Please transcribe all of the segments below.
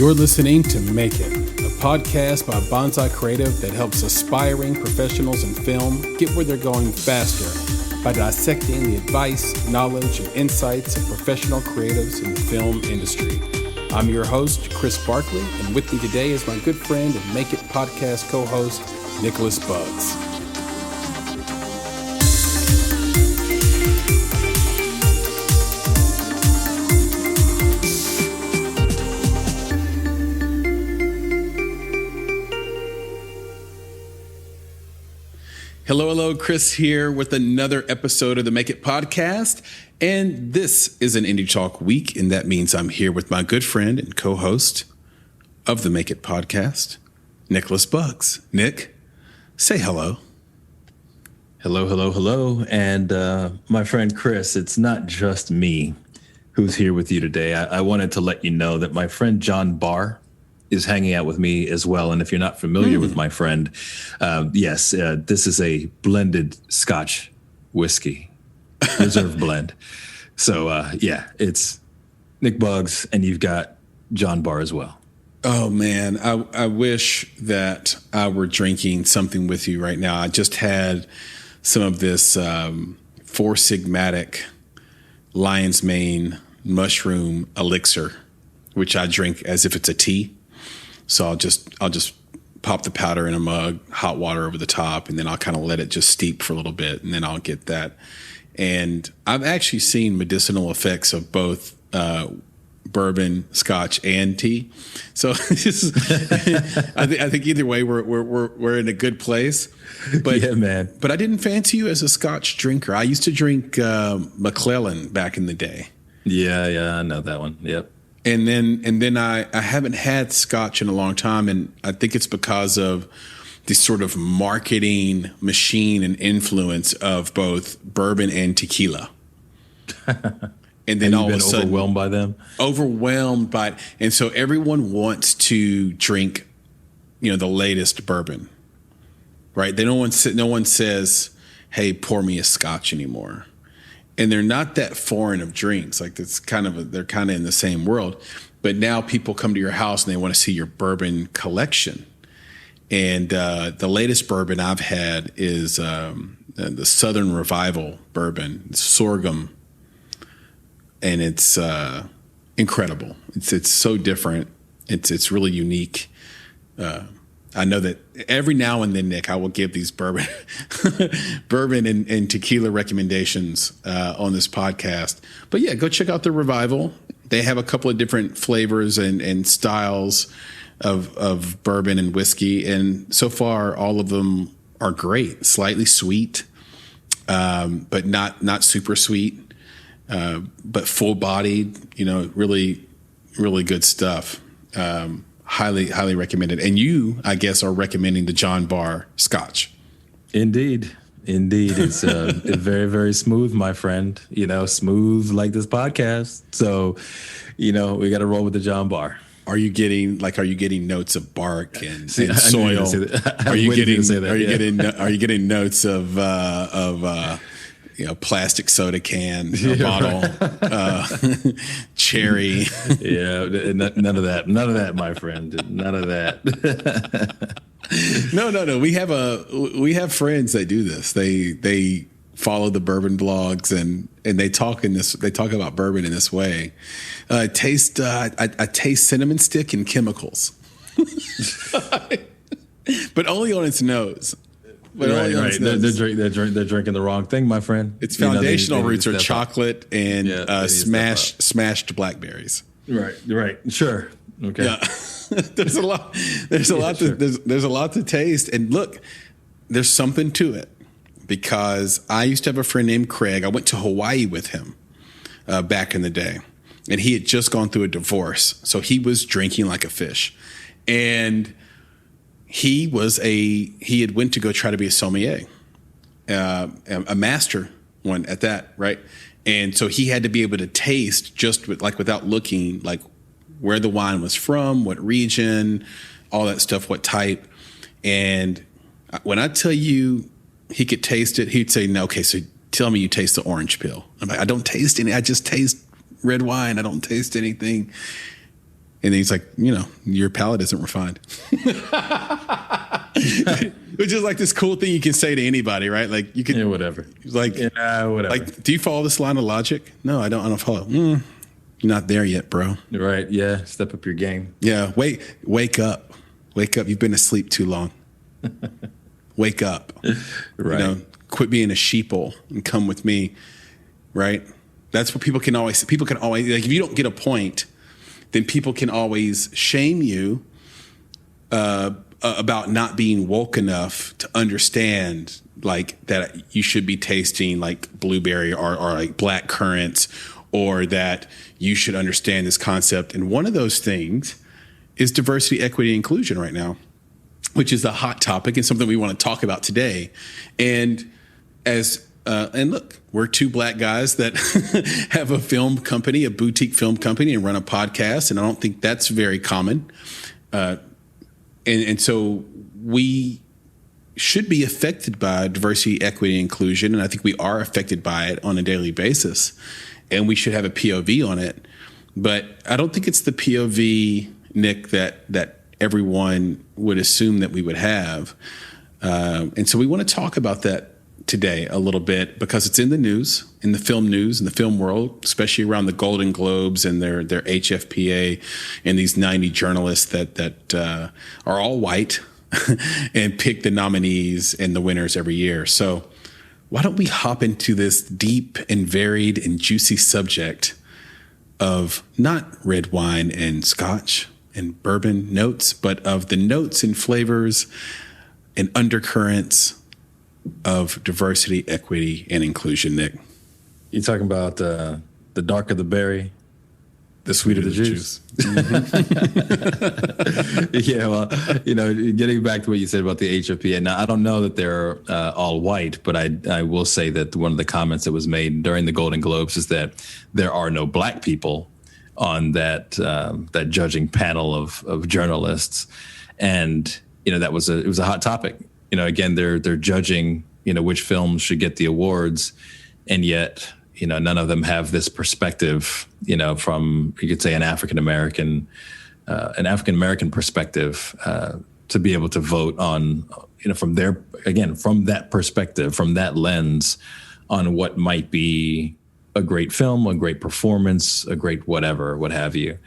You're listening to Make It, a podcast by Bonsai Creative that helps aspiring professionals in film get where they're going faster by dissecting the advice, knowledge, and insights of professional creatives in the film industry. I'm your host, Chris Barkley, and with me today is my good friend and Make It podcast co-host, Nicholas Buggs. Hello, Chris here with another episode of the Make It podcast. And this is an Indie Talk week, and that means I'm here with my good friend and co-host of the Make It podcast, Nicholas Buggs. Nick, say hello. Hello. And my friend Chris, it's not just me who's here with you today. I wanted to let you know that my friend John Barr is hanging out with me as well. And if you're not familiar with my friend, this is a blended Scotch whiskey, reserve blend. So, it's Nick Buggs, and you've got John Barr as well. Oh, man, I wish that I were drinking something with you right now. I just had some of this Four Sigmatic lion's mane mushroom elixir, which I drink as if it's a tea. So I'll just pop the powder in a mug, hot water over the top, and then I'll kind of let it just steep for a little bit, and then I'll get that. And I've actually seen medicinal effects of both bourbon, Scotch, and tea. So I think either way we're in a good place. But yeah, man. But I didn't fancy you as a Scotch drinker. I used to drink McClellan back in the day. Yeah, I know that one. Yep. And then I haven't had Scotch in a long time, and I think it's because of the sort of marketing machine and influence of both bourbon and tequila. And then all of a sudden, overwhelmed by them. And so everyone wants to drink, the latest bourbon, right? No one says, "Hey, pour me a Scotch" anymore. And they're not that foreign of drinks. Like they're kind of in the same world. But now people come to your house and they want to see your bourbon collection. And the latest bourbon I've had is the Southern Revival bourbon. It's sorghum, and it's incredible. It's so different. It's really unique. I know that every now and then, Nick, I will give these bourbon and tequila recommendations on this podcast. But yeah, go check out the Revival. They have a couple of different flavors and styles of bourbon and whiskey. And so far, all of them are great. Slightly sweet, but not super sweet, but full-bodied, really, really good stuff. Highly recommended. And you, I guess, are recommending the John Barr Scotch. Indeed. It's very, very smooth, my friend. Smooth like this podcast. So, we got to roll with the John Barr. Are you getting notes of bark and soil? Are you getting notes of plastic soda can, bottle, cherry. Yeah, none of that, my friend. None of that. No. We have friends that do this. They follow the bourbon blogs and they talk about bourbon in this way. I taste cinnamon stick and chemicals, but only on its nose. But right. They're drinking the wrong thing, my friend. Its foundational roots are chocolate and smashed blackberries. Right. Sure. Okay. Yeah. There's a lot to taste. And look, there's something to it, because I used to have a friend named Craig. I went to Hawaii with him back in the day, and he had just gone through a divorce, so he was drinking like a fish, and he had went to go try to be a sommelier, a master one at that, right? And so he had to be able to taste just without looking, like where the wine was from, what region, all that stuff, what type. And when I tell you he could taste it, he'd say, "No, okay, so tell me you taste the orange peel." I'm like, "I don't taste any. I just taste red wine. I don't taste anything." And then he's like, your palate isn't refined. Which is like this cool thing you can say to anybody, right? Like you can, whatever. Like, whatever. Like, do you follow this line of logic? No, I don't follow. You're not there yet, bro. Right. Yeah. Step up your game. Yeah. Wake up. You've been asleep too long. Wake up. Right. Quit being a sheeple and come with me. Right. That's what people can always, like, if you don't get a point, then people can always shame you, about not being woke enough to understand like that you should be tasting like blueberry or like black currants, or that you should understand this concept. And one of those things is diversity, equity, inclusion right now, which is a hot topic and something we want to talk about today. And and look, we're two black guys that have a film company, a boutique film company, and run a podcast. And I don't think that's very common. And so we should be affected by diversity, equity, inclusion. And I think we are affected by it on a daily basis. And we should have a POV on it. But I don't think it's the POV, Nick, that everyone would assume that we would have. And so we want to talk about that today a little bit, because it's in the news, in the film world, especially around the Golden Globes and their HFPA and these 90 journalists that are all white and pick the nominees and the winners every year. So why don't we hop into this deep and varied and juicy subject of not red wine and scotch and bourbon notes, but of the notes and flavors and undercurrents of diversity, equity, and inclusion, Nick. You talking about the darker the berry, the sweeter the juice. Mm-hmm. Yeah, well, getting back to what you said about the HFPA. Now, I don't know that they're all white, but I will say that one of the comments that was made during the Golden Globes is that there are no black people on that judging panel of journalists, and it was a hot topic. Again, they're judging, which films should get the awards, and yet, none of them have this perspective, from, you could say, an African American perspective, to be able to vote on, from that perspective, from that lens, on what might be a great film, a great performance, a great whatever, what have you.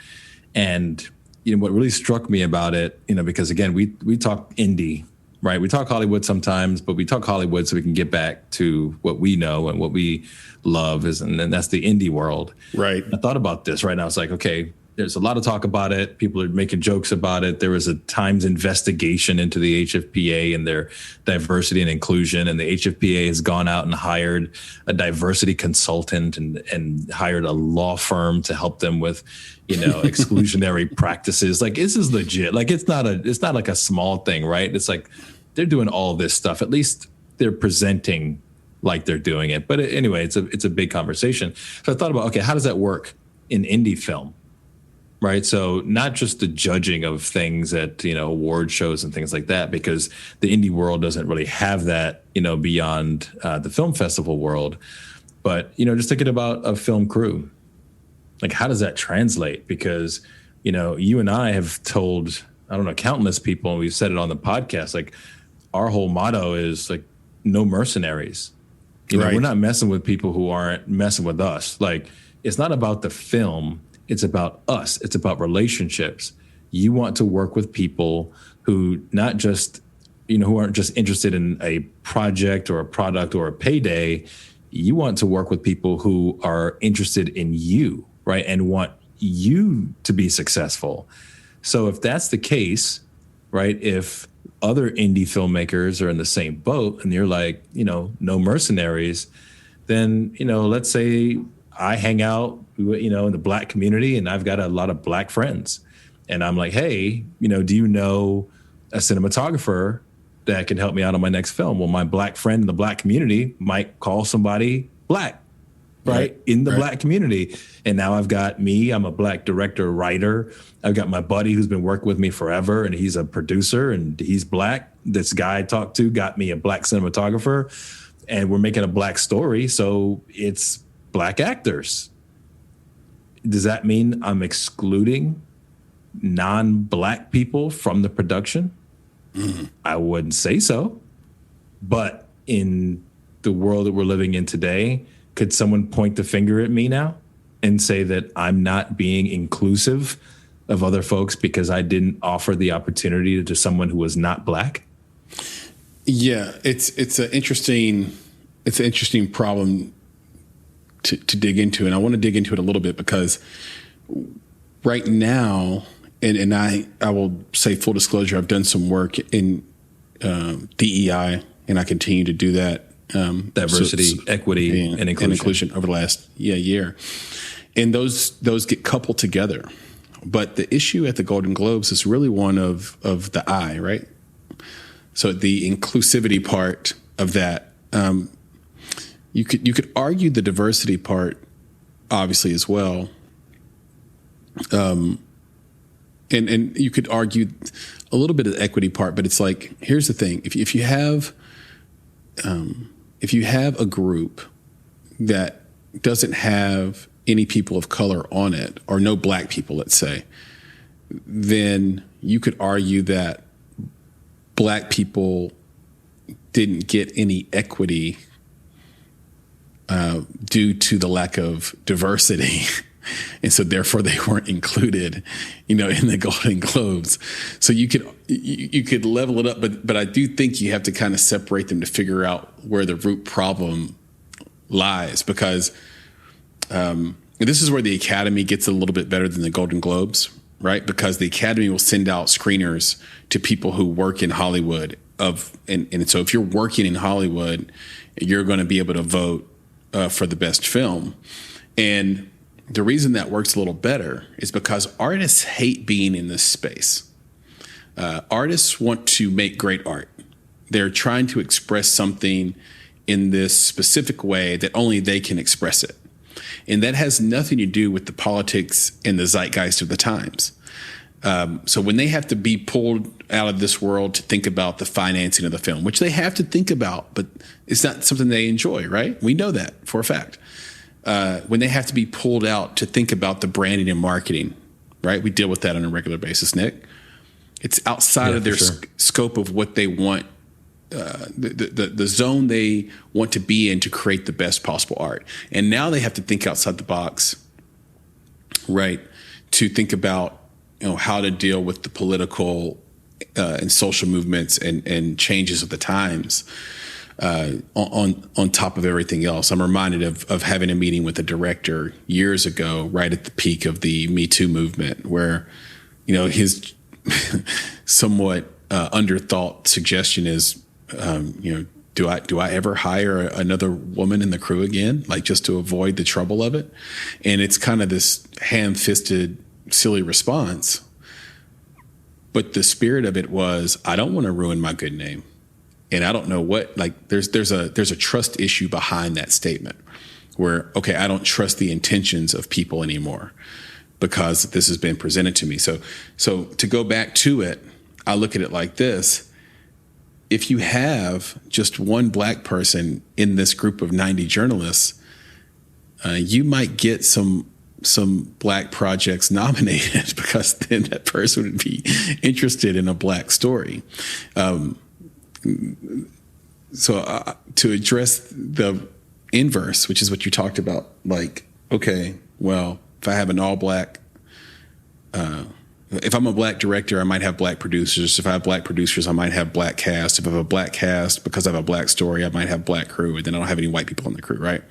And, what really struck me about it, because again, we talk indie. Right. We talk Hollywood sometimes, but we talk Hollywood so we can get back to what we know and what we love and that's the indie world. Right. I thought about this right now. It's like, okay, there's a lot of talk about it. People are making jokes about it. There was a Times investigation into the HFPA and their diversity and inclusion. And the HFPA has gone out and hired a diversity consultant and hired a law firm to help them with, exclusionary practices. Like, this is legit. Like, it's not like a small thing, right? It's like they're doing all this stuff. At least they're presenting like they're doing it. But anyway, it's a big conversation. So I thought about, okay, how does that work in indie film? Right. So not just the judging of things at, award shows and things like that, because the indie world doesn't really have that, beyond the film festival world. But, just thinking about a film crew, like, how does that translate? Because, you and I have told, countless people, and we've said it on the podcast, like, our whole motto is like, no mercenaries. Right. We're not messing with people who aren't messing with us. Like, it's not about the film. It's about us. It's about relationships. You want to work with people who not just, who aren't just interested in a project or a product or a payday. You want to work with people who are interested in you, right? And want you to be successful. So if that's the case, right, if other indie filmmakers are in the same boat and you're like, no mercenaries, then, let's say I hang out, in the black community, and I've got a lot of black friends. And I'm like, hey, do you know a cinematographer that can help me out on my next film? Well, my black friend in the black community might call somebody black, right? In the black community. And now I've got I'm a black director, writer. I've got my buddy who's been working with me forever, and he's a producer, and he's black. This guy I talked to got me a black cinematographer, and we're making a black story. So it's black actors. Does that mean I'm excluding non-black people from the production? I wouldn't say so. But in the world that we're living in today, could someone point the finger at me now and say that I'm not being inclusive of other folks because I didn't offer the opportunity to someone who was not black? Yeah, it's an interesting problem to dig into, and I want to dig into it a little bit because right now, and I will say full disclosure, I've done some work in DEI, and I continue to do that. Diversity, equity, and inclusion over the last year, and those get coupled together. But the issue at the Golden Globes is really one of the I, right? So the inclusivity part of that, you could argue the diversity part, obviously, as well. And you could argue a little bit of the equity part, but it's like, here's the thing: if you have a group that doesn't have any people of color on it, or no black people, let's say, then you could argue that black people didn't get any equity due to the lack of diversity. And so therefore they weren't included, in the Golden Globes. So you could level it up, but I do think you have to kind of separate them to figure out where the root problem lies, because this is where the Academy gets a little bit better than the Golden Globes, right? Because the Academy will send out screeners to people who work in Hollywood and so if you're working in Hollywood, you're going to be able to vote for the best film. And the reason that works a little better is because artists hate being in this space. Artists want to make great art. They're trying to express something in this specific way that only they can express it. And that has nothing to do with the politics and the zeitgeist of the times. So when they have to be pulled out of this world to think about the financing of the film, which they have to think about, but it's not something they enjoy, right? We know that for a fact. When they have to be pulled out to think about the branding and marketing, right? We deal with that on a regular basis, Nick. It's outside of their scope of what they want, the zone they want to be in to create the best possible art. And now they have to think outside the box, right? To think about, how to deal with the political and social movements and changes of the times. On top of everything else. I'm reminded of having a meeting with a director years ago, right at the peak of the Me Too movement, where, his somewhat underthought suggestion is, do I ever hire another woman in the crew again, like just to avoid the trouble of it? And it's kind of this ham-fisted, silly response. But the spirit of it was, I don't want to ruin my good name. And I don't know what, there's a trust issue behind that statement where, okay, I don't trust the intentions of people anymore because this has been presented to me. So to go back to it, I look at it like this. If you have just one black person in this group of 90 journalists, you might get some black projects nominated because then that person would be interested in a black story. So to address the inverse, which is what you talked about, okay, well, if I have an all black, if I'm a black director, I might have black producers. If I have black producers, I might have black cast. If I have a black cast, because I have a black story, I might have black crew, and then I don't have any white people in the crew, right?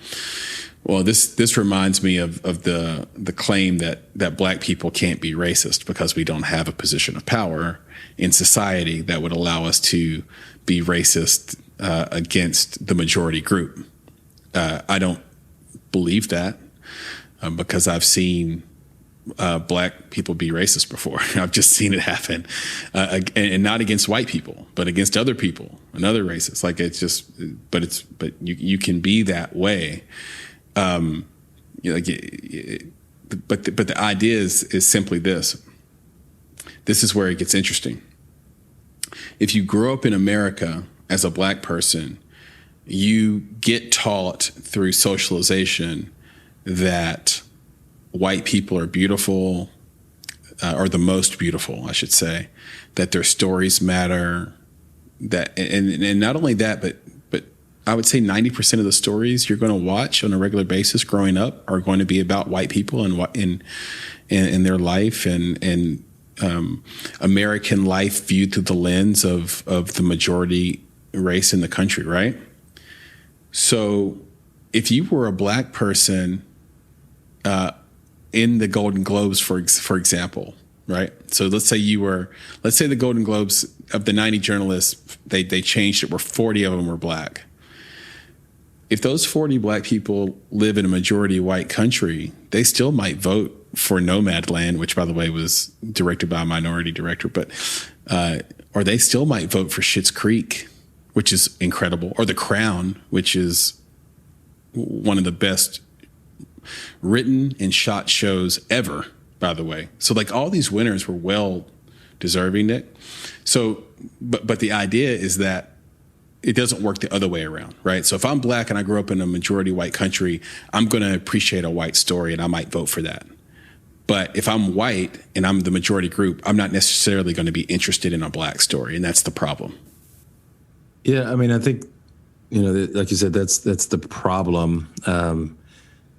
Well, this reminds me of the claim that black people can't be racist because we don't have a position of power in society that would allow us to be racist against the majority group. I don't believe that because I've seen black people be racist before. I've just seen it happen, and not against white people, but against other people and other races. But you can be that way. But the idea is simply this. This is where it gets interesting. If you grow up in America as a black person, you get taught through socialization that white people are beautiful, or the most beautiful, I should say, that their stories matter. That and not only that, but I would say 90% of the stories you're going to watch on a regular basis growing up are going to be about white people and in their life and American life viewed through the lens of the majority race in the country, right? So if you were a black person in the Golden Globes, for example, right? So let's say the Golden Globes, of the 90 journalists, they changed it where 40 of them were black. If those 40 black people live in a majority white country, they still might vote for Nomadland, which, by the way, was directed by a minority director, but or they still might vote for Schitt's Creek, which is incredible, or The Crown, which is one of the best written and shot shows ever, by the way. So like all these winners were well deserving it. So, but the idea is that it doesn't work the other way around, right? So if I'm black and I grew up in a majority white country, I'm going to appreciate a white story and I might vote for that. But if I'm white and I'm the majority group, I'm not necessarily going to be interested in a black story. And that's the problem. Yeah. I mean, I think, like you said, that's the problem.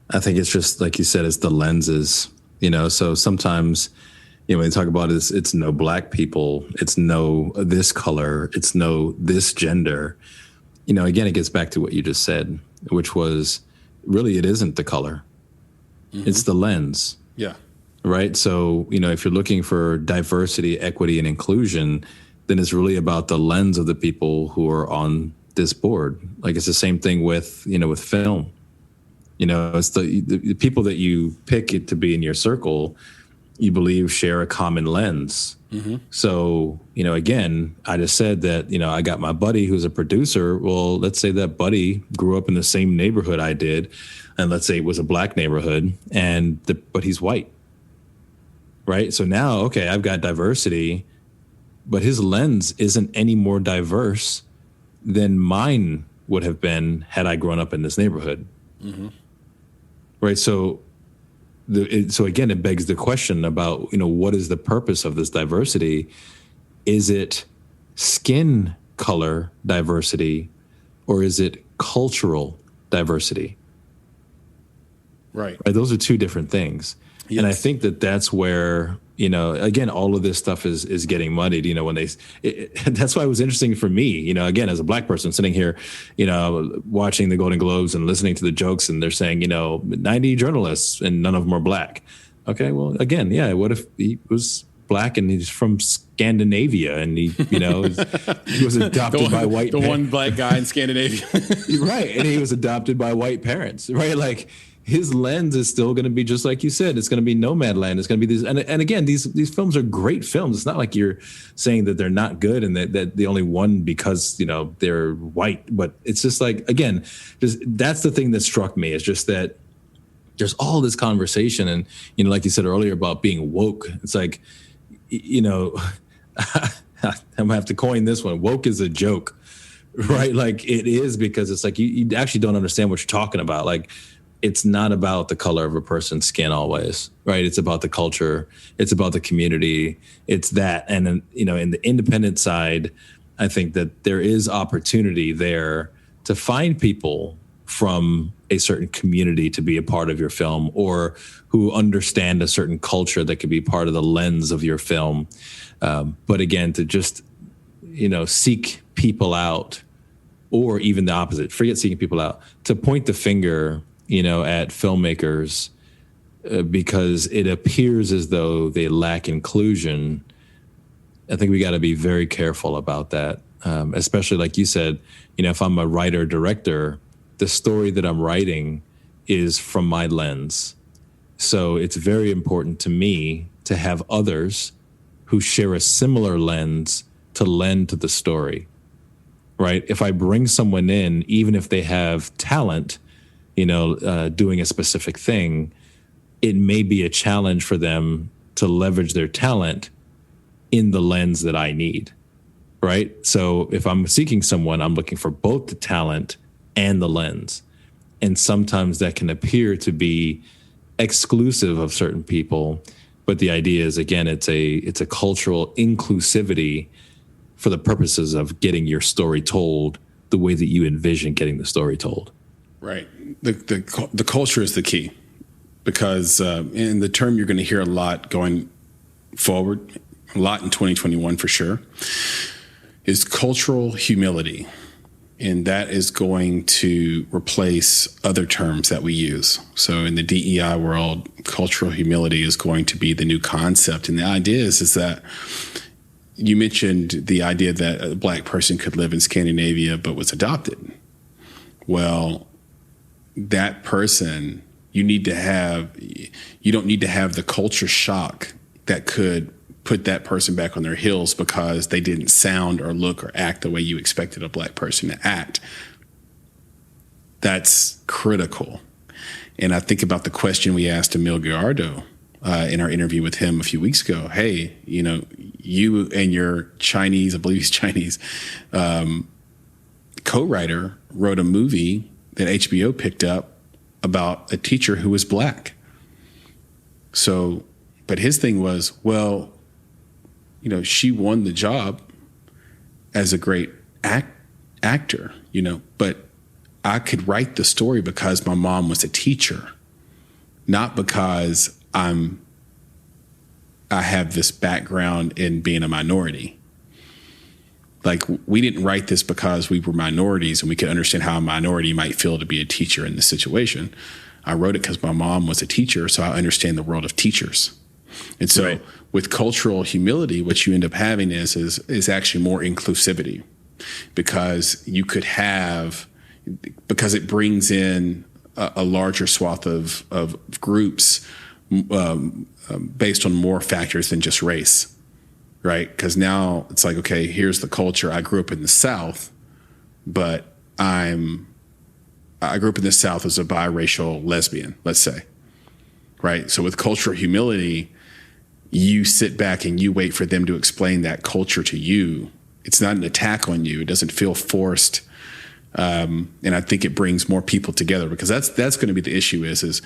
I think it's just, like you said, it's the lenses, so sometimes, when they talk about it, it's no black people, it's no this color, it's no this gender. Again, it gets back to what you just said, which was really it isn't the color. Mm-hmm. It's the lens. Yeah. Right. So, if you're looking for diversity, equity, and inclusion, then it's really about the lens of the people who are on this board. Like it's the same thing with, with film. It's the people that you pick it to be in your circle, you believe share a common lens. Mm-hmm. So, again, I just said that, I got my buddy who's a producer. Well, let's say that buddy grew up in the same neighborhood I did. And let's say it was a black neighborhood but he's white. Right. So now, okay, I've got diversity, but his lens isn't any more diverse than mine would have been had I grown up in this neighborhood. Mm-hmm. Right. So again, it begs the question about, what is the purpose of this diversity? Is it skin color diversity or is it cultural diversity? Right. Those are two different things. Yes. And I think that where, again, all of this stuff is getting muddied, that's why it was interesting for me, again, as a black person sitting here, watching the Golden Globes and listening to the jokes and they're saying, 90 journalists and none of them are black. Okay. Well, again, yeah. What if he was black and he's from Scandinavia and he was adopted by white parents. The one black guy in Scandinavia. Right. And he was adopted by white parents, right? Like, his lens is still going to be just like you said. It's going to be Nomadland. It's going to be these, and again, these films are great films. It's not like you're saying that they're not good and that they only won because they're white. But it's just like, again, that's the thing that struck me. Is just that there's all this conversation, and like you said earlier about being woke. It's like, I'm gonna have to coin this one. Woke is a joke, right? Like it is, because it's like you actually don't understand what you're talking about. Like, it's not about the color of a person's skin always, right? It's about the culture. It's about the community. It's that. And then, in the independent side, I think that there is opportunity there to find people from a certain community to be a part of your film, or who understand a certain culture that could be part of the lens of your film. But again, to just, seek people out, or even the opposite, forget seeking people out, to point the finger at filmmakers because it appears as though they lack inclusion. I think we got to be very careful about that, especially like you said, if I'm a writer director, the story that I'm writing is from my lens. So it's very important to me to have others who share a similar lens to lend to the story, right? If I bring someone in, even if they have talent, doing a specific thing, it may be a challenge for them to leverage their talent in the lens that I need, right? So if I'm seeking someone, I'm looking for both the talent and the lens. And sometimes that can appear to be exclusive of certain people, But the idea is, again, it's a cultural inclusivity for the purposes of getting your story told the way that you envision getting the story told. Right. The culture is the key, because in the term you're going to hear a lot going forward, a lot in 2021 for sure, is cultural humility. And that is going to replace other terms that we use. So in the DEI world, cultural humility is going to be the new concept. And the idea is that you mentioned the idea that a Black person could live in Scandinavia but was adopted. Well, that person, you don't need to have the culture shock that could put that person back on their heels because they didn't sound or look or act the way you expected a Black person to act. That's critical. And I think about the question we asked Emil Gallardo in our interview with him a few weeks ago. Hey, you and your Chinese, I believe he's Chinese, co-writer wrote a movie that HBO picked up about a teacher who was Black. So, but his thing was, well, she won the job as a great actor, but I could write the story because my mom was a teacher, not because I have this background in being a minority. Like, we didn't write this because we were minorities and we could understand how a minority might feel to be a teacher in this situation. I wrote it because my mom was a teacher, so I understand the world of teachers. And so right. With cultural humility, what you end up having is actually more inclusivity, because because it brings in a larger swath of groups based on more factors than just race, right? Because now it's like, okay, here's the culture. I grew up in the South, but I grew up in the South as a biracial lesbian, let's say, right? So with cultural humility, you sit back and you wait for them to explain that culture to you. It's not an attack on you. It doesn't feel forced. And I think it brings more people together, because that's going to be the issue is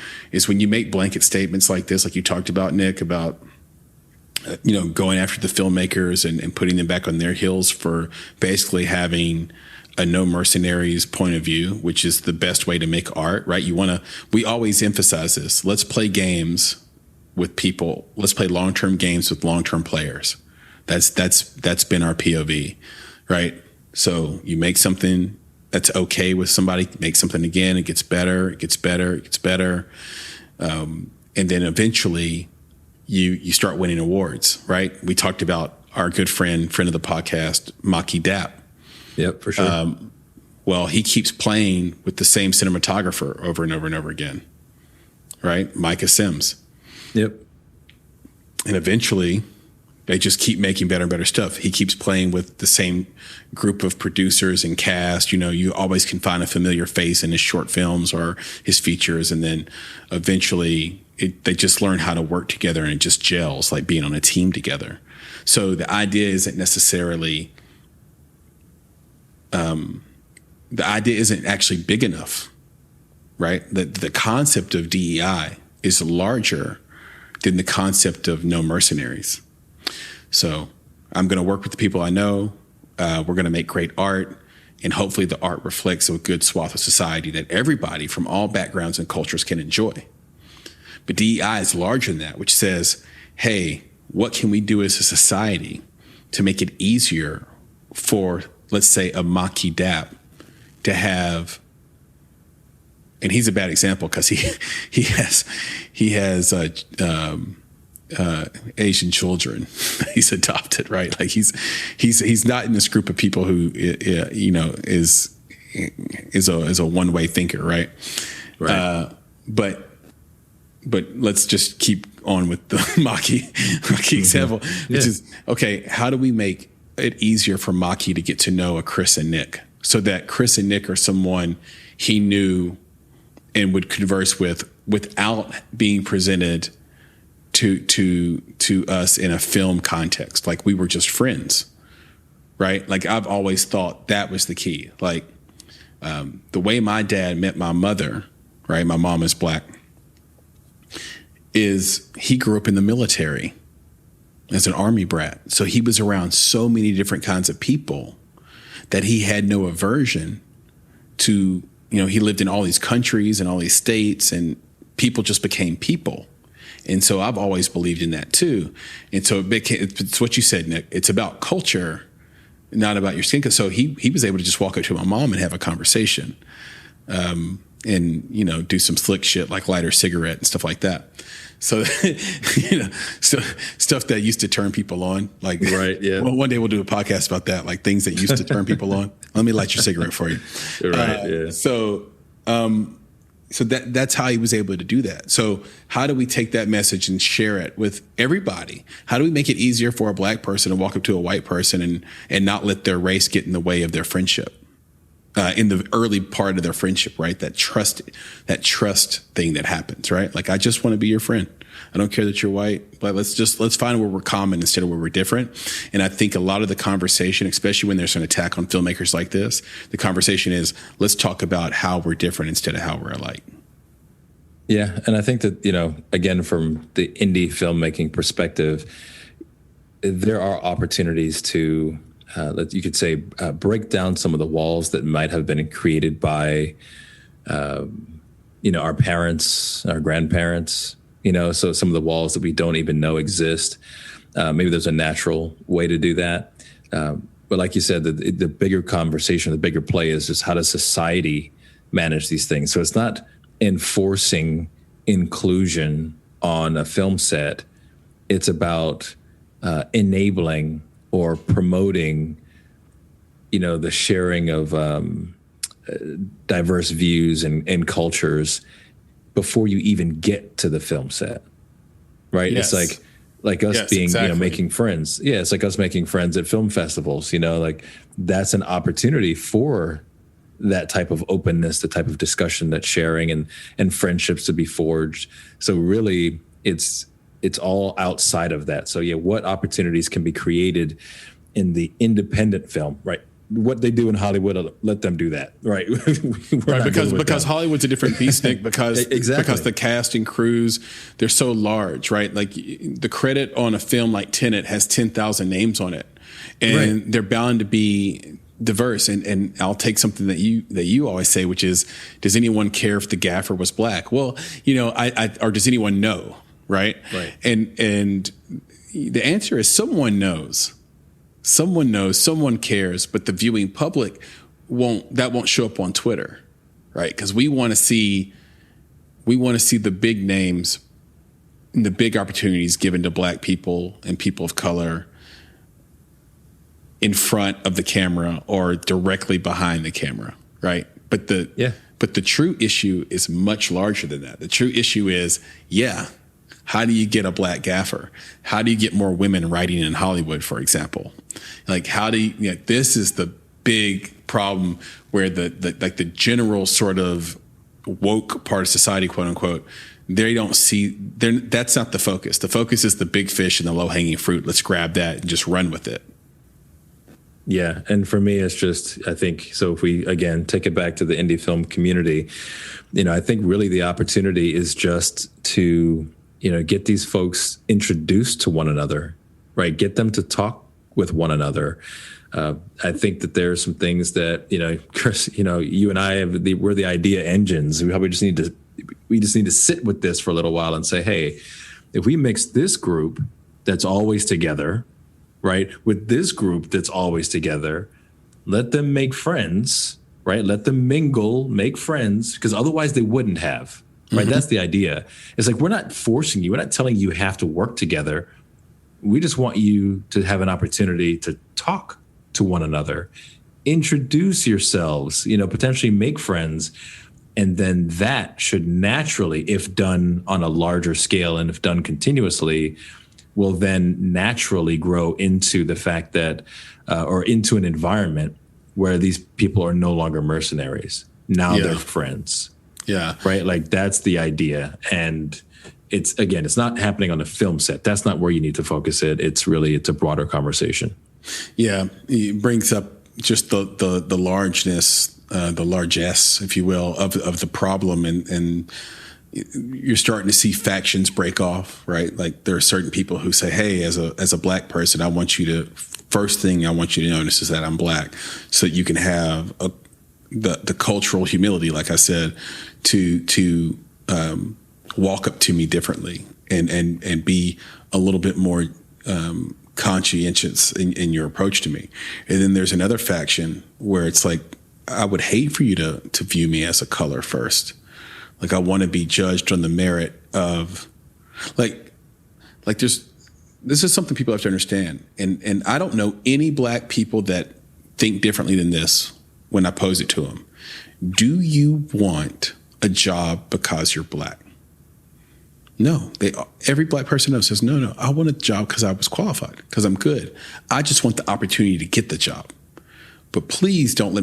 when you make blanket statements like this, like you talked about, Nick, about, going after the filmmakers and putting them back on their heels for basically having a no mercenaries point of view, which is the best way to make art, right? We always emphasize this. Let's play games with people. Let's play long-term games with long-term players. That's been our POV, right? So you make something that's okay with somebody, make something again, it gets better, it gets better, it gets better. And then eventually you start winning awards, right? We talked about our good friend of the podcast, Maki Dap. Yep, for sure. Well, he keeps playing with the same cinematographer over and over and over again, right? Micah Sims. Yep. And eventually they just keep making better and better stuff. He keeps playing with the same group of producers and cast. You always can find a familiar face in his short films or his features. And then eventually they just learn how to work together, and it just gels, like being on a team together. So the idea isn't necessarily, the idea isn't actually big enough, right? The concept of DEI is larger than the concept of no mercenaries. So I'm going to work with the people I know. We're going to make great art, and hopefully the art reflects a good swath of society that everybody from all backgrounds and cultures can enjoy. But DEI is larger than that, which says, hey, what can we do as a society to make it easier for, let's say, a Maki Dap to have, and he's a bad example because he has Asian children he's adopted, right? Like he's not in this group of people who is a one-way thinker, right? But let's just keep on with the Maki example, which is, okay, how do we make it easier for Maki to get to know a Chris and Nick, so that Chris and Nick are someone he knew and would converse with without being presented to us in a film context, like we were just friends, right? Like I've always thought that was the key. Like the way my dad met my mother, right? My mom is Black. is he grew up in the military as an Army brat. So he was around so many different kinds of people that he had no aversion to, he lived in all these countries and all these states, and people just became people. And so I've always believed in that too. And so it's what you said, Nick. It's about culture, not about your skin. So he was able to just walk up to my mom and have a conversation, and do some slick shit like light her cigarette and stuff like that. So, stuff that used to turn people on. Like, right, yeah. Well, one day we'll do a podcast about that, like things that used to turn people on. Let me light your cigarette for you. Right, yeah. So that's how he was able to do that. So how do we take that message and share it with everybody? How do we make it easier for a black person to walk up to a white person and not let their race get in the way of their friendship? In the early part of their friendship, right? That trust thing that happens, right? Like, I just want to be your friend. I don't care that you're white, but let's find where we're common instead of where we're different. And I think a lot of the conversation, especially when there's an attack on filmmakers like this, the conversation is, let's talk about how we're different instead of how we're alike. Yeah. And I think that, again, from the indie filmmaking perspective, there are opportunities to, you could say, break down some of the walls that might have been created by, our parents, our grandparents, so some of the walls that we don't even know exist. Maybe there's a natural way to do that. But like you said, the bigger conversation, the bigger play is just how does society manage these things? So it's not enforcing inclusion on a film set. It's about enabling or promoting, the sharing of diverse views and cultures before you even get to the film set, right? Yes. It's like us being, exactly. Making friends. Yeah, it's like us making friends at film festivals. Like that's an opportunity for that type of openness, the type of discussion, that sharing and friendships to be forged. So really, it's all outside of that. So yeah, what opportunities can be created in the independent film, right? What they do in Hollywood, let them do that, right? Right, because Hollywood's a different beast, Nick, because Exactly. because the cast and crews, they're so large, right? Like the credit on a film like Tenet has 10,000 names on it, and They're bound to be diverse. And I'll take something that you always say, which is, does anyone care if the gaffer was black? Well, or does anyone know? Right. And the answer is someone knows. Someone cares, but the viewing public won't show up on Twitter, right? Because we want to see the big names and the big opportunities given to black people and people of color in front of the camera or directly behind the camera, right? But the true issue is much larger than that. The true issue is, how do you get a black gaffer? How do you get more women writing in Hollywood, for example? Like, how do you, this is the big problem where the general sort of woke part of society, quote unquote, they don't see, that's not the focus. The focus is the big fish and the low hanging fruit. Let's grab that and just run with it. Yeah. And for me, it's just, I think, so if we, again, take it back to the indie film community, I think really the opportunity is just to, get these folks introduced to one another, right? Get them to talk with one another. I think that there are some things that, Chris, you and I we're the idea engines. We probably just need to sit with this for a little while and say, hey, if we mix this group that's always together, right, with this group that's always together, let them make friends, right? Let them mingle, make friends, because otherwise they wouldn't have. Right. Mm-hmm. That's the idea. It's like, we're not forcing you. We're not telling you have to work together. We just want you to have an opportunity to talk to one another, introduce yourselves, potentially make friends. And then that should naturally, if done on a larger scale and if done continuously, will then naturally grow into the fact that, or into an environment where these people are no longer mercenaries. Now they're friends. Yeah. Right. Like, that's the idea. And it's not happening on a film set. That's not where you need to focus it. It's a broader conversation. Yeah. It brings up just the largeness, the largesse, if you will, of the problem. And you're starting to see factions break off, right? Like there are certain people who say, hey, as a black person, first thing I want you to notice is that I'm black, so that you can have the cultural humility, like I said, to walk up to me differently and be a little bit more conscientious in your approach to me. And then there's another faction where it's like, I would hate for you to view me as a color first. Like I want to be judged on the merit of this is something people have to understand. And I don't know any black people that think differently than this when I pose it to them. Do you want a job because you're black? No, every black person knows says, no, I want a job because I was qualified, because I'm good. I just want the opportunity to get the job. But please don't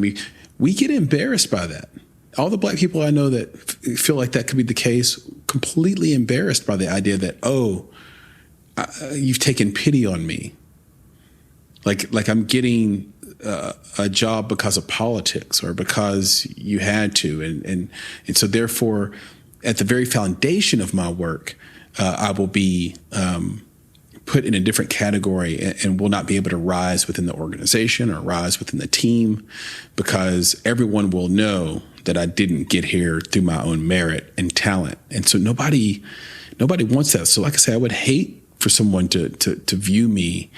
we get embarrassed by that. All the black people I know that feel like that could be the case, completely embarrassed by the idea that, you've taken pity on me. Like I'm getting a job because of politics or because you had to. And so therefore, at the very foundation of my work, I will be put in a different category and will not be able to rise within the organization or rise within the team, because everyone will know that I didn't get here through my own merit and talent. And so nobody wants that. So like I say, I would hate for someone to view me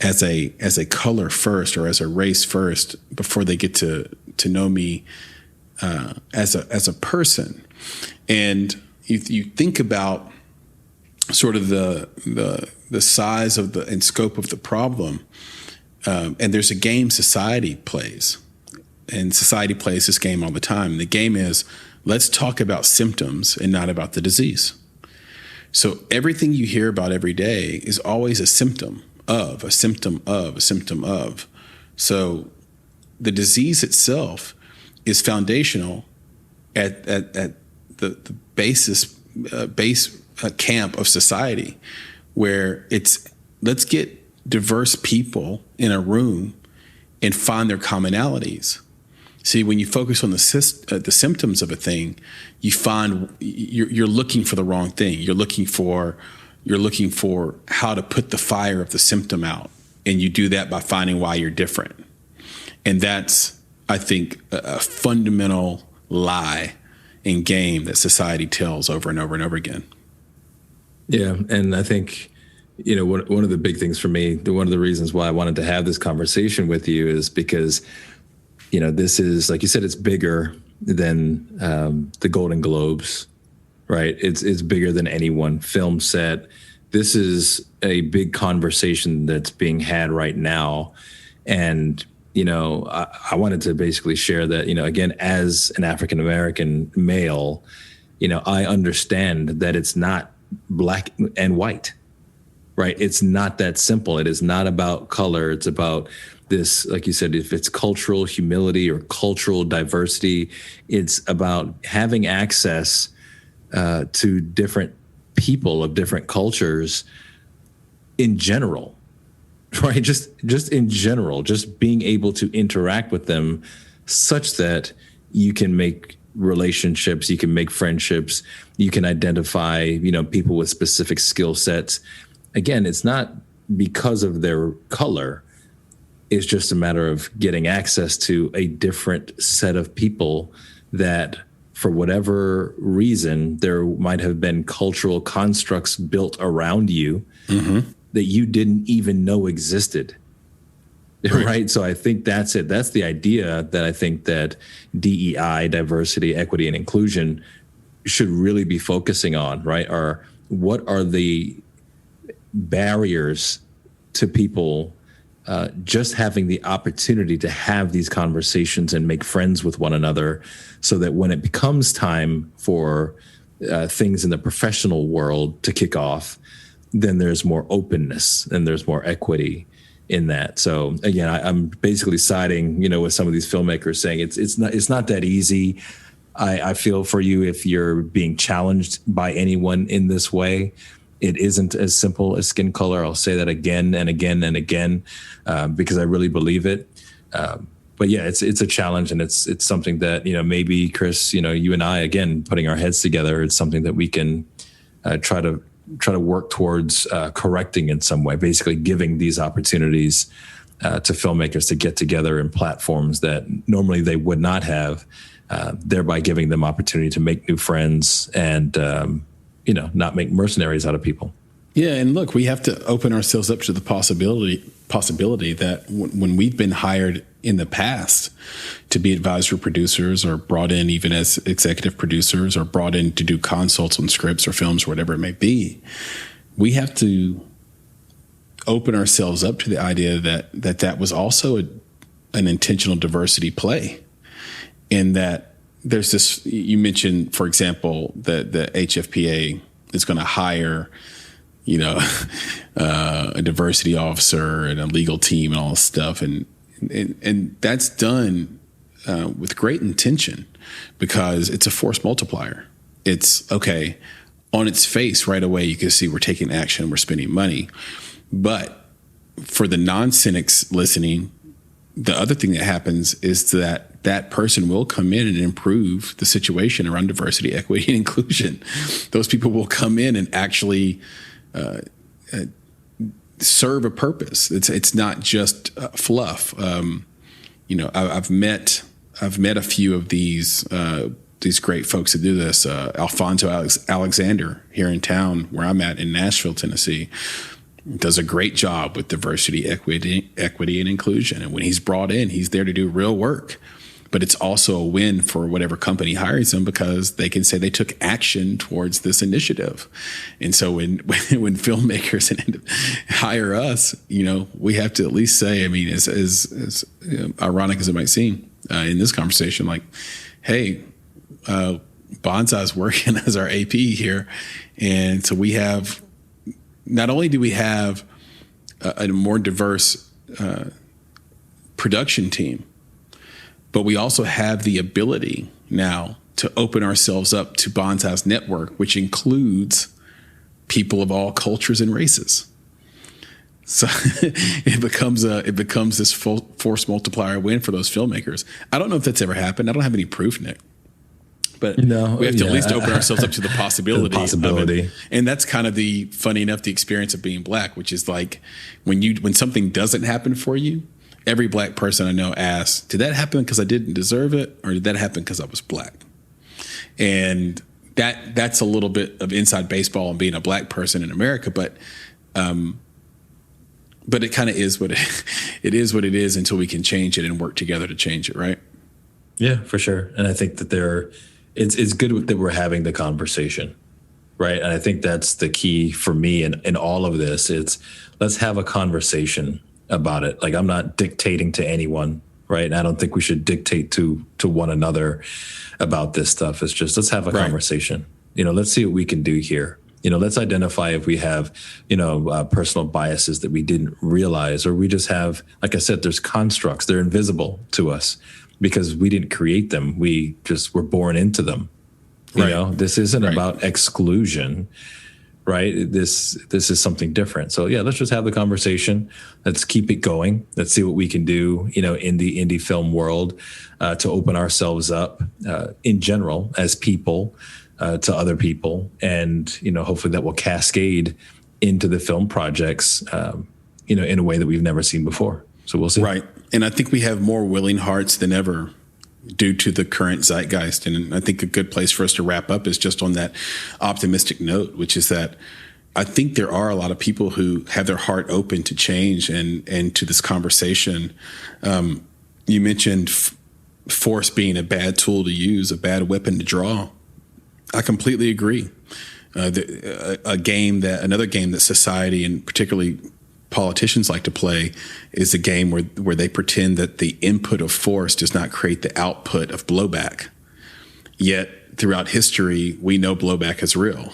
as a color first or as a race first before they get to know me as a person. And you think about sort of the size of and scope of the problem, and there's a game society plays, and society plays this game all the time. The game is, let's talk about symptoms and not about the disease. So everything you hear about every day is always a symptom of, a symptom of, a symptom of. So the disease itself is foundational at the base camp of society, where it's, let's get diverse people in a room and find their commonalities. See, when you focus on the symptoms of a thing, you find you're looking for the wrong thing. You're looking for how to put the fire of the symptom out, and you do that by finding why you're different. And that's, I think, a fundamental lie and game that society tells over and over and over again. Yeah, and I think, one of the big things for me, one of the reasons why I wanted to have this conversation with you is because, this is, like you said, it's bigger than the Golden Globes, right? It's bigger than any one film set. This is a big conversation that's being had right now. And, I wanted to basically share that, again, as an African-American male, I understand that it's not black and white, right? It's not that simple. It is not about color. It's about this, like you said, if it's cultural humility or cultural diversity, it's about having access to different people of different cultures in general, right? Just in general, just being able to interact with them such that you can make relationships, you can make friendships, you can identify, people with specific skill sets. Again, it's not because of their color. It's just a matter of getting access to a different set of people that, for whatever reason, there might have been cultural constructs built around you that you didn't even know existed. Right. So I think that's it. That's the idea that I think that DEI, diversity, equity, and inclusion should really be focusing on, right? What are the barriers to people just having the opportunity to have these conversations and make friends with one another, so that when it becomes time for things in the professional world to kick off, then there's more openness and there's more equity in that. So again, I'm basically siding, with some of these filmmakers saying it's not that easy. I feel for you if you're being challenged by anyone in this way. It isn't as simple as skin color. I'll say that again and again and again, because I really believe it. but yeah, it's a challenge, and it's something that, maybe Chris, you and I, again, putting our heads together, it's something that we can try to work towards correcting in some way, basically giving these opportunities to filmmakers to get together in platforms that normally they would not have, thereby giving them opportunity to make new friends and, not make mercenaries out of people. Yeah, and look, we have to open ourselves up to the possibility that when we've been hired in the past to be advisory producers or brought in even as executive producers or brought in to do consults on scripts or films or whatever it may be, we have to open ourselves up to the idea that was also an intentional diversity play, and that there's this, you mentioned, for example, that the HFPA is going to hire a diversity officer and a legal team and all this stuff. And that's done with great intention, because it's a force multiplier. It's okay. On its face right away, you can see we're taking action, we're spending money. But for the non-cynics listening, the other thing that happens is that person will come in and improve the situation around diversity, equity, and inclusion. Those people will come in and actually serve a purpose. It's not just fluff. I've met a few of these great folks that do this. Alfonso Alexander here in town where I'm at in Nashville, Tennessee, does a great job with diversity, equity, and inclusion. And when he's brought in, he's there to do real work. But it's also a win for whatever company hires him, because they can say they took action towards this initiative. And so when filmmakers hire us, we have to at least say, I mean, as ironic as it might seem in this conversation, like, hey, Bonsai's working as our AP here. And so we have, not only do we have a more diverse production team, but we also have the ability now to open ourselves up to Bonsai's network, which includes people of all cultures and races. So it becomes this force multiplier win for those filmmakers. I don't know if that's ever happened. I don't have any proof, Nick. But we have to at least open ourselves up to the possibility. Of it. And that's kind of funny enough, the experience of being Black, which is like when something doesn't happen for you, every Black person I know asks, did that happen because I didn't deserve it, or did that happen because I was Black? And that's a little bit of inside baseball and being a Black person in America, but it kind of is what it is what it is until we can change it and work together to change it, right? Yeah, for sure. And I think that it's good that we're having the conversation, right? And I think that's the key for me in all of this. It's let's have a conversation about it. Like, I'm not dictating to anyone, right? And I don't think we should dictate to one another about this stuff. It's just, let's have a conversation. Let's see what we can do here. Let's identify if we have, personal biases that we didn't realize, or we just have, like I said, there's constructs. They're invisible to us because we didn't create them. We just were born into them. This isn't about exclusion. Right. This is something different. So, yeah, let's just have the conversation. Let's keep it going. Let's see what we can do, in the indie film world to open ourselves up in general as people to other people. And, hopefully that will cascade into the film projects, in a way that we've never seen before. So we'll see. Right. And I think we have more willing hearts than ever due to the current zeitgeist. And I think a good place for us to wrap up is just on that optimistic note, which is that I think there are a lot of people who have their heart open to change and to this conversation. You mentioned force being a bad tool to use, a bad weapon to draw. I completely agree. Another game that society and particularly politicians like to play is a game where they pretend that the input of force does not create the output of blowback. Yet throughout history, we know blowback is real.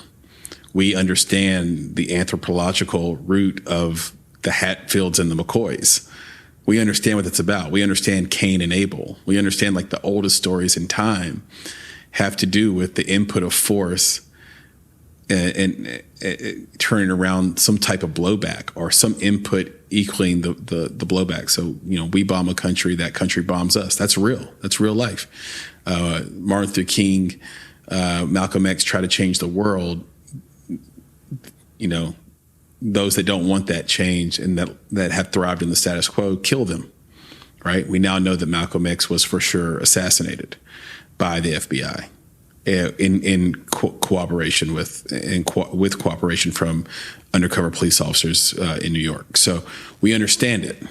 We understand the anthropological root of the Hatfields and the McCoys. We understand what it's about. We understand Cain and Abel. We understand like the oldest stories in time have to do with the input of force and turning around some type of blowback or some input equaling the blowback. So, we bomb a country, that country bombs us. That's real. That's real life. Martin Luther King, Malcolm X try to change the world. Those that don't want that change and that have thrived in the status quo, kill them. Right? We now know that Malcolm X was for sure assassinated by the FBI in cooperation with cooperation from undercover police officers in New York. So we understand it.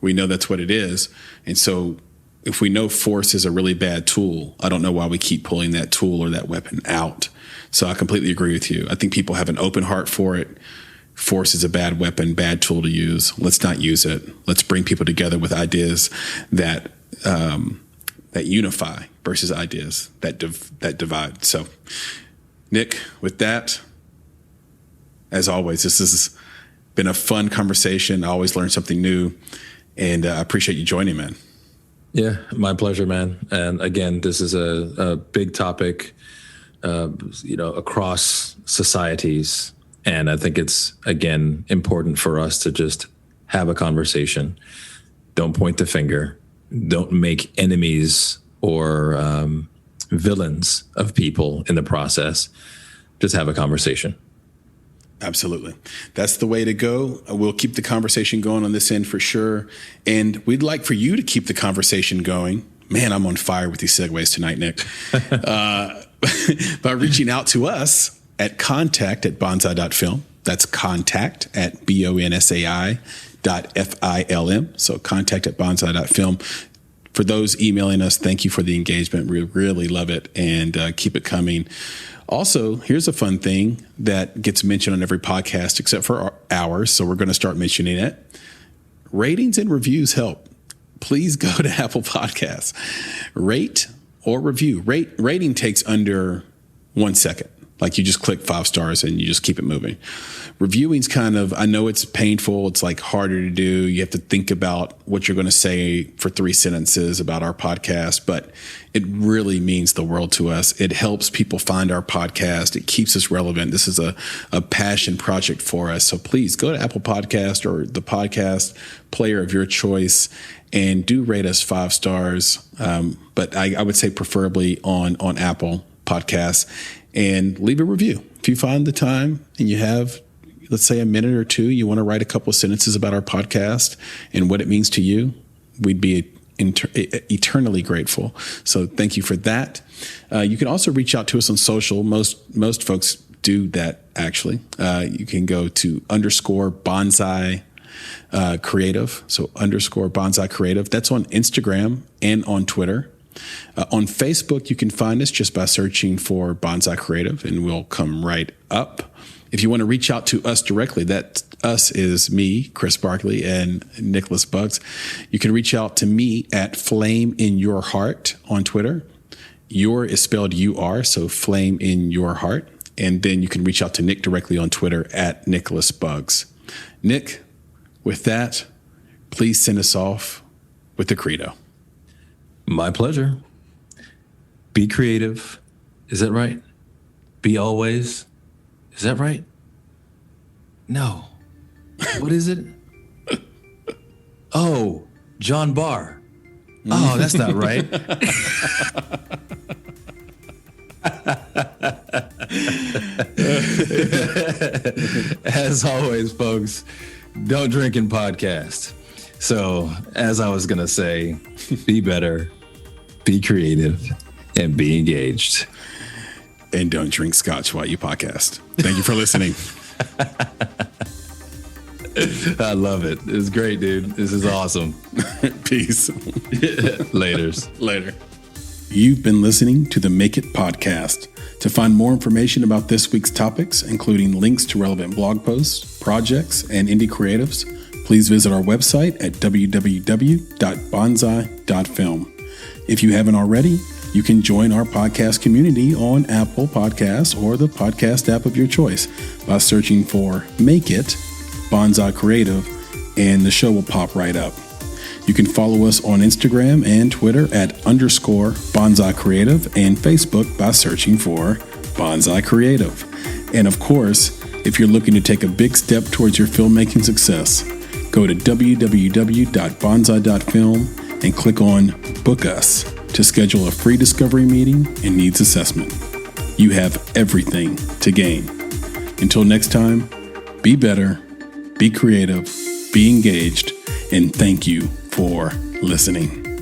We know that's what it is. And so if we know force is a really bad tool, I don't know why we keep pulling that tool or that weapon out. So I completely agree with you. I think people have an open heart for it. Force is a bad weapon, bad tool to use. Let's not use it. Let's bring people together with ideas that unify versus ideas that divide. So, Nick, with that, as always, this has been a fun conversation. I always learn something new, and I appreciate you joining, man. Yeah, my pleasure, man. And again, this is a big topic, across societies. And I think it's, again, important for us to just have a conversation. Don't point the finger. Don't make enemies or villains of people in the process. Just have a conversation. Absolutely. That's the way to go. We'll keep the conversation going on this end for sure. And we'd like for you to keep the conversation going. Man, I'm on fire with these segues tonight, Nick. By reaching out to us at contact@bonsai.film. That's contact@bonsai.film. So contact@bonsai.film. For those emailing us, thank you for the engagement. We really love it, and keep it coming. Also, here's a fun thing that gets mentioned on every podcast except for ours, so we're going to start mentioning it. Ratings and reviews help. Please go to Apple Podcasts. Rate or review. Rating takes under 1 second. Like you just click 5 stars and you just keep it moving. Reviewing's I know it's painful. It's like harder to do. You have to think about what you're going to say for 3 sentences about our podcast, but it really means the world to us. It helps people find our podcast. It keeps us relevant. This is a passion project for us. So please go to Apple Podcast or the podcast player of your choice and do rate us 5 stars. But I would say preferably on Apple Podcasts. And leave a review. If you find the time and you have, let's say, a minute or two, you want to write a couple of sentences about our podcast and what it means to you, we'd be eternally grateful. So thank you for that. You can also reach out to us on social. Most folks do that, actually. You can go to _bonsai creative. So _bonsai creative. That's on Instagram and on Twitter. On Facebook, you can find us just by searching for Bonsai Creative, and we'll come right up. If you want to reach out to us directly, that us is me, Chris Barkley, and Nicholas Buggs. You can reach out to me at Flame in Your Heart on Twitter. Your is spelled UR, so Flame in Your Heart. And then you can reach out to Nick directly on Twitter at Nicholas Buggs. Nick, with that, please send us off with the credo. My pleasure. Be creative. Is that right? Be always. Is that right? No. What is it? Oh, John Barr. Oh, that's not right. As always, folks, don't drink and podcast. So, as I was going to say, be better, be creative, and be engaged. And don't drink scotch while you podcast. Thank you for listening. I love it. It's great, dude. This is awesome. Peace. Laters. Later. You've been listening to the Make It podcast. To find more information about this week's topics, including links to relevant blog posts, projects, and indie creatives, please visit our website at www.bonsai.film. If you haven't already, you can join our podcast community on Apple Podcasts or the podcast app of your choice by searching for Make It Bonsai Creative, and the show will pop right up. You can follow us on Instagram and Twitter at _Bonsai Creative and Facebook by searching for Bonsai Creative. And of course, if you're looking to take a big step towards your filmmaking success, go to www.bonsai.film and click on Book Us to schedule a free discovery meeting and needs assessment. You have everything to gain. Until next time, be better, be creative, be engaged, and thank you for listening.